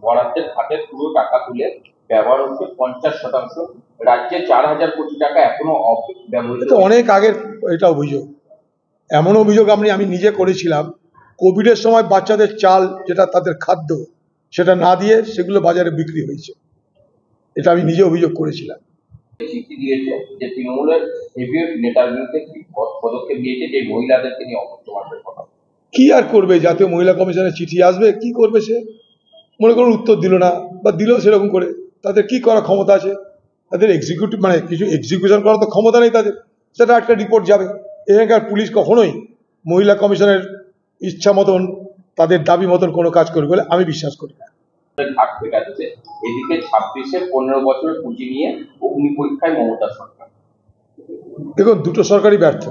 বরাদ্দের খাতের পুরো টাকা তুলে ব্যবহার হচ্ছে 50%। রাজ্যে 4,000 কোটি টাকা এখনো অব্যবহৃত। অনেক আগের এটা অভিযোগ, এমন অভিযোগ আমি নিজে করেছিলাম। কোভিডের সময় বাচ্চাদের চাল, যেটা তাদের খাদ্য, সেটা না দিয়ে সেগুলো বাজারে বিক্রি হয়েছে। এটা আমি নিজে অভিযোগ করেছিলাম। চিঠি দিয়েছে যে তৃণমূলের হেভিওয়েট নেতার বিরুদ্ধে কি পদক্ষেপ নিয়েছে, যে মহিলাদেরকে নিয়ে অপমানের কথা। কি আর করবে, জাতীয় মহিলা কমিশনের চিঠি আসবে, কি করবে সে? মনে করুন উত্তর দিল না, বা দিল সেরকম করে, তাদের কি করার ক্ষমতা আছে? তাদের এক্সিকিউটিভ মানে কিছু এক্সিকিউশন করার তো ক্ষমতা নেই তাদের। সেটা একটা রিপোর্ট যাবে। এখানকার পুলিশ কখনোই মহিলা কমিশনের ইচ্ছা মতন, তাদের দাবি মতন কোনো কাজ করবে বলে আমি বিশ্বাস করি না। ঘাট পেটাচ্ছে। এদিকে 26-এ 15 বছরের পুঁজি নিয়ে অগ্নি পরীক্ষায় মমতা সরকার। দেখুন, দুটো সরকারই ব্যর্থ।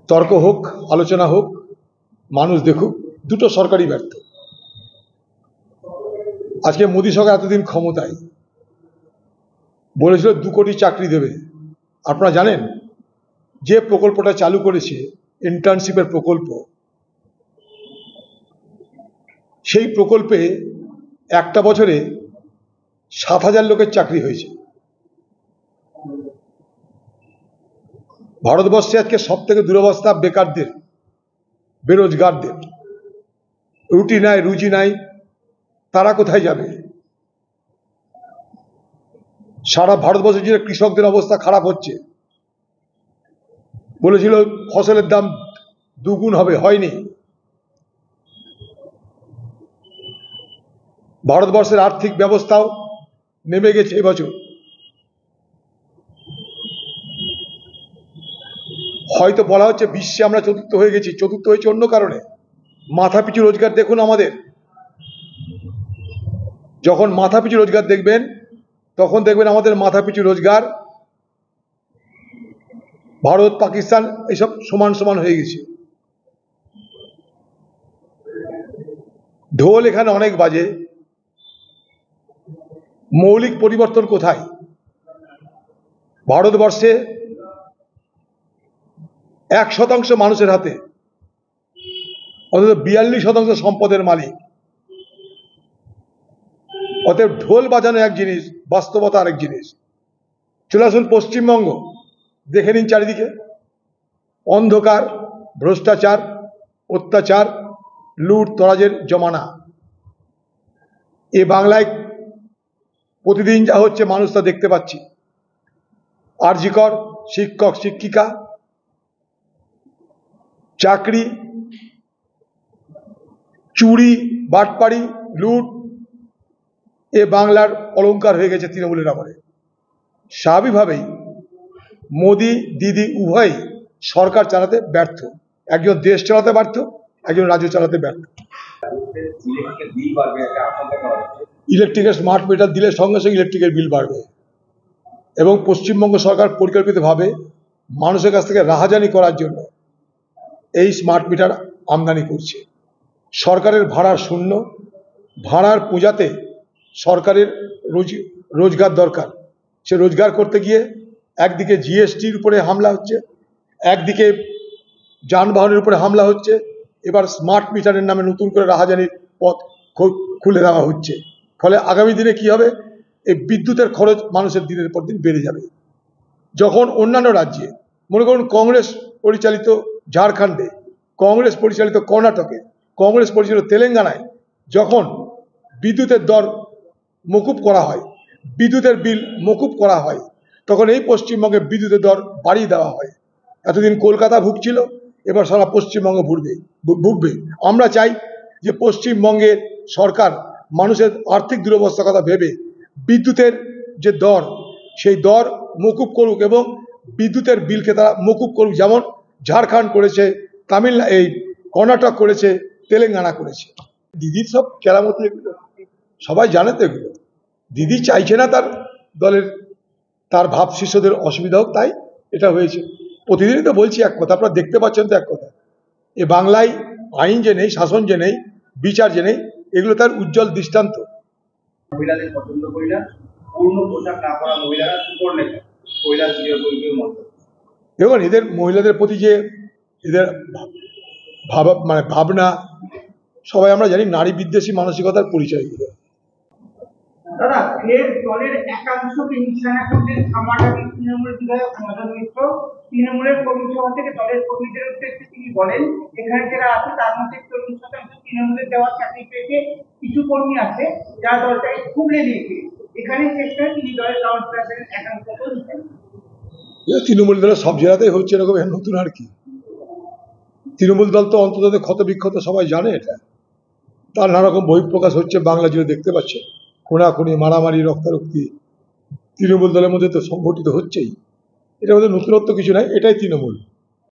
তর্ক হোক, আলোচনা হোক, মানুষ দেখুক, দুটো সরকারই ব্যর্থ। আজকে মোদী সরকার এতদিন ক্ষমতায় বলেছিল 2 কোটি চাকরি দেবে। আপনারা জানেন যে প্রকল্পটা চালু করেছে, ইন্টার্নশিপের প্রকল্প, সেই প্রকল্পে একটা বছরে 7,000 লোকের চাকরি হয়েছে। ভারতবর্ষে আজকে সব থেকে দুরবস্থা বেকারদের, বেরোজগারদের। রুটি নাই, রুজি নাই, তারা কোথায় যাবে? সারা ভারতবর্ষে যে কৃষকদের অবস্থা খারাপ হচ্ছে, বলেছিল ফসলের দাম 2 গুণ হবে, হয়নি। ভারতবর্ষের আর্থিক ব্যবস্থাও নেমে গেছে এবছর। হয়তো বলা হচ্ছে বিশ্বে আমরা চতুর্থ হয়ে গেছি, চতুর্থ হয়েছে অন্য কারণে। মাথাপিছু রোজগার দেখুন আমাদের। যখন মাথাপিছু রোজগার দেখবেন, তখন দেখবেন আমাদের মাথাপিছু রোজগার ভারত, পাকিস্তান এসব সমান সমান হয়ে গেছে। ঢোল এখানে অনেক বাজে, মৌলিক পরিবর্তন কোথায়? ভারতবর্ষে 1% মানুষের হাতে, অন্তত 42% সম্পদের মালিক। অতএব ঢোল বাজানো এক জিনিস, বাস্তবতা আরেক জিনিস। চলে আসুন পশ্চিমবঙ্গ, দেখে নিন চারিদিকে অন্ধকার, ভ্রষ্টাচার, অত্যাচার, লুট তরাজের জমানা। এ বাংলায় প্রতিদিন যা হচ্ছে মানুষ তা দেখতে পাচ্ছি। আরজিকর, শিক্ষক শিক্ষিকা, চাকরি, চুরি, বাটপাড়ি, লুট, এ বাংলার অলংকার হয়ে গেছে তৃণমূলের আমলে। স্বাভাবিকভাবেই মোদি দিদি উভয়ই সরকার চালাতে ব্যর্থ। একজন দেশ চালাতে ব্যর্থ, একজন রাজ্য চালাতে ব্যর্থ। ইলেকট্রিকের স্মার্ট মিটার দিলে সঙ্গে সঙ্গে ইলেকট্রিকের বিল বাড়বে। এবং পশ্চিমবঙ্গ সরকার পরিকল্পিতভাবে মানুষের কাছ থেকে রাহাজানি করার জন্য এই স্মার্ট মিটার আমদানি করছে। সরকারের ভাড়া শূন্য, ভাড়ার পূজাতে সরকারের রোজগার দরকার। সে রোজগার করতে গিয়ে একদিকে জিএসটির উপরে হামলা হচ্ছে, একদিকে যানবাহনের উপরে হামলা হচ্ছে, এবার স্মার্ট মিটারের নামে নতুন করে রাহাজানির পথ খুলে দেওয়া হচ্ছে। ফলে আগামী দিনে কি হবে? এই বিদ্যুতের খরচ মানুষের দিনের পর দিন বেড়ে যাবে। যখন অন্যান্য রাজ্যে, মনে করুন কংগ্রেস পরিচালিত ঝাড়খণ্ডে, কংগ্রেস পরিচালিত কর্ণাটকে, কংগ্রেস পরিচালিত তেলেঙ্গানায় যখন বিদ্যুতের দর মকুব করা হয়, বিদ্যুতের বিল মকুব করা হয়, তখন এই পশ্চিমবঙ্গে বিদ্যুতের দর বাড়িয়ে দেওয়া হয়। এতদিন কলকাতা ভুগছিল, এবার সারা পশ্চিমবঙ্গ ভুগবে। আমরা চাই যে পশ্চিমবঙ্গের সরকার মানুষের আর্থিক দুরবস্থার কথা ভেবে বিদ্যুতের যে দর, সেই দর মকুব করুক এবং বিদ্যুতের বিলকে তারা মকুব করুক, যেমন ঝাড়খণ্ড করেছে, এই কর্ণাটক করেছে, তেলেঙ্গানা করেছে। দিদির সব কেরামতি এগুলো সবাই জানে তো। এগুলো দিদি চাইছে না তার দলের, তার ভাব শিষ্যদের অসুবিধা হোক, তাই এটা হয়েছে। প্রতিদিনই তো বলছি এক কথা, আপনারা দেখতে পাচ্ছেন তো এক কথা। এ বাংলায় আইন যে নেই, শাসন যে নেই, বিচার যে নেই, এগুলো তার উজ্জ্বল দৃষ্টান্ত। মহিলাদের পছন্দ করি না, পূর্ণ পোশাক না পরা মহিলারা করলে দেখুন, এদের মহিলাদের প্রতি যে এদের ভাবনা, সবাই আমরা জানি নারী বিদ্বেষী মানসিকতার পরিচয়গুলো। দাদা, ফের দলের একাংশকে নিশানা করলেন সামাটারি তৃণমূল বিধায়ক মদন মিত্র। তৃণমূলের কর্মী সভা থেকে দলের কর্মীদের উদ্দেশ্যে তিনি বলেন, এখানে যারা আছে তার মধ্যে 40% তৃণমূলের দেওয়া চাকরি পেয়েছে, কিছু কর্মী আছে যারা দলটাকে খুবলে দিয়েছে। এখানে চেষ্টা তিনি দলের কাউন্সিলরদের একাংশকেও নিতেন। তৃণমূল দলের সব জেলাতেই হচ্ছে এরকম, নতুন আর কি। তৃণমূল দল তো অন্তত ক্ষত বিক্ষত সবাই জানে, এটা তার নানা রকম বহিঃপ্রকাশ হচ্ছে, বাংলা জুড়ে দেখতে পাচ্ছে, খুনাখুনি, মারামারি, রক্তারক্তি তৃণমূল দলের মধ্যে তো সংঘটিত হচ্ছেই। এটার মধ্যে নতুনত্ব কিছু নাই, এটাই তৃণমূল।